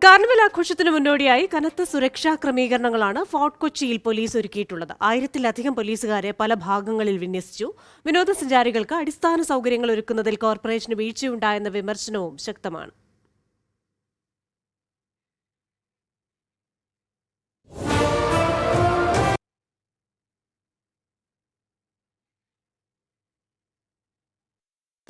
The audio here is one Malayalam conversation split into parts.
കാർണിവൽ ആഘോഷത്തിന് മുന്നോടിയായി കനത്ത സുരക്ഷാ ക്രമീകരണങ്ങളാണ് ഫോർട്ട് കൊച്ചിയിൽ പോലീസ് ഒരുക്കിയിട്ടുള്ളത്. 1000-ലധികം പോലീസുകാരെ പല ഭാഗങ്ങളിൽ വിന്യസിച്ചു. വിനോദസഞ്ചാരികൾക്ക് അടിസ്ഥാന സൗകര്യങ്ങൾ ഒരുക്കുന്നതിൽ കോർപ്പറേഷന് വീഴ്ചയുണ്ടായെന്ന വിമർശനവും ശക്തമാണ്.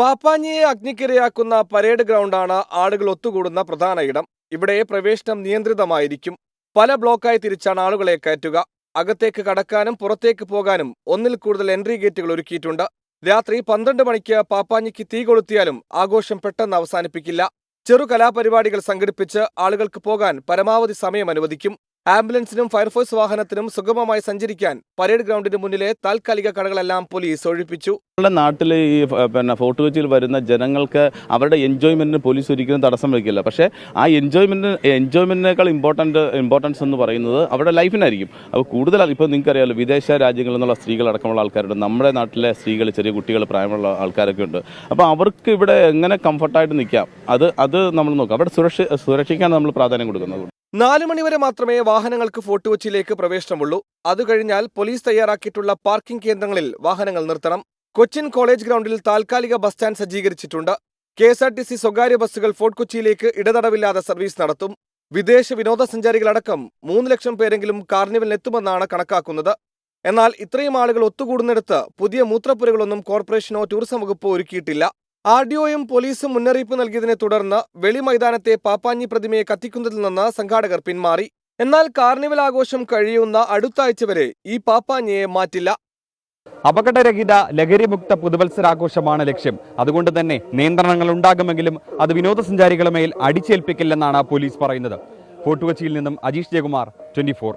പാപ്പാഞ്ഞിയെ അഗ്നിക്കിരയാക്കുന്ന പരേഡ് ഗ്രൗണ്ടാണ് ആളുകൾ ഒത്തുകൂടുന്ന പ്രധാന ഇടം. ഇവിടെ പ്രവേശനം നിയന്ത്രിതമായിരിക്കും. പല ബ്ലോക്കായി തിരിച്ചാണ് ആളുകളെ കയറ്റുക. അകത്തേക്ക് കടക്കാനും പുറത്തേക്ക് പോകാനും ഒന്നിൽ കൂടുതൽ എൻട്രി ഗേറ്റുകൾ ഒരുക്കിയിട്ടുണ്ട്. രാത്രി 12 മണിക്ക് പാപ്പാഞ്ഞിക്ക് തീ കൊളുത്തിയാലും ആഘോഷം പെട്ടെന്ന് അവസാനിപ്പിക്കില്ല. ചെറു കലാപരിപാടികൾ സംഘടിപ്പിച്ച് ആളുകൾക്ക് പോകാൻ പരമാവധി സമയം അനുവദിക്കും. ആംബുലൻസിനും ഫയർഫോഴ്സ് വാഹനത്തിനും സുഗമമായി സഞ്ചരിക്കാൻ പരേഡ് ഗ്രൗണ്ടിന് മുന്നിലെ താൽക്കാലിക കടകളെല്ലാം പോലീസ് ഒഴിപ്പിച്ചു. നമ്മുടെ നാട്ടിൽ ഈ ഫോർട്ട് കൊച്ചിയിൽ വരുന്ന ജനങ്ങൾക്ക് അവരുടെ എൻജോയ്മെന്റിന് പോലീസ് ഒരിക്കലും തടസ്സം വയ്ക്കില്ല. പക്ഷേ ആ എൻജോയ്മെന്റിനേക്കാൾ ഇമ്പോർട്ടൻസ് എന്ന് പറയുന്നത് അവരുടെ ലൈഫിനായിരിക്കും. അപ്പോൾ കൂടുതൽ ഇപ്പോൾ നിങ്ങൾക്കറിയാമല്ലോ, വിദേശ രാജ്യങ്ങളിൽ നിന്നുള്ള സ്ത്രീകളടക്കമുള്ള ആൾക്കാരുണ്ട്. നമ്മുടെ നാട്ടിലെ സ്ത്രീകൾ, ചെറിയ കുട്ടികൾ, പ്രായമുള്ള ആൾക്കാരൊക്കെ ഉണ്ട്. അപ്പോൾ അവർക്ക് ഇവിടെ എങ്ങനെ കംഫർട്ടായിട്ട് നിൽക്കാം, അത് നമ്മൾ നോക്കാം. അവിടെ സുരക്ഷയ്ക്കാണ് നമ്മൾ പ്രാധാന്യം കൊടുക്കുന്നത്. 4 മണിവരെ മാത്രമേ വാഹനങ്ങൾക്ക് ഫോർട്ട് കൊച്ചിയിലേക്ക് പ്രവേശനമുള്ളൂ. അതുകഴിഞ്ഞാൽ പോലീസ് തയ്യാറാക്കിയിട്ടുള്ള പാർക്കിംഗ് കേന്ദ്രങ്ങളിൽ വാഹനങ്ങൾ നിർത്തണം. കൊച്ചിൻ കോളേജ് ഗ്രൗണ്ടിൽ താൽക്കാലിക ബസ് സ്റ്റാൻഡ് സജ്ജീകരിച്ചിട്ടുണ്ട്. KSRTC സ്വകാര്യ ബസ്സുകൾ ഫോർട്ട് കൊച്ചിയിലേക്ക് ഇടതടവില്ലാതെ സർവീസ് നടത്തും. വിദേശ വിനോദസഞ്ചാരികളടക്കം 3 ലക്ഷം പേരെങ്കിലും കാർണിവലിനെത്തുമെന്നാണ് കണക്കാക്കുന്നത്. എന്നാൽ ഇത്രയും ആളുകൾ ഒത്തുകൂടുന്നിടത്ത് പുതിയ മൂത്രപ്പുരകളൊന്നും കോർപ്പറേഷനോ ടൂറിസം വകുപ്പോ ഒരുക്കിയിട്ടില്ല. RDOയും പോലീസും മുന്നറിയിപ്പ് നൽകിയതിനെ തുടർന്ന് വെളി മൈതാനത്തെ പാപ്പാഞ്ഞി പ്രതിമയെ കത്തിക്കുന്നതിൽ നിന്ന് സംഘാടകർ പിന്മാറി. എന്നാൽ കാർണിവൽ ആഘോഷം കഴിയുന്ന അടുത്ത ആഴ്ച വരെ ഈ പാപ്പാഞ്ഞിയെ മാറ്റില്ല. അപകടരഹിത ലഹരിമുക്ത പുതുവത്സരാഘോഷമാണ് ലക്ഷ്യം. അതുകൊണ്ട് തന്നെ നിയന്ത്രണങ്ങൾ ഉണ്ടാകുമെങ്കിലും അത് വിനോദസഞ്ചാരികളുടെ മേൽ അടിച്ചേൽപ്പിക്കില്ലെന്നാണ് പോലീസ് പറയുന്നത്. ഫോർട്ട് കൊച്ചിയിൽ നിന്നും അജീഷ് ജയകുമാർ, 24.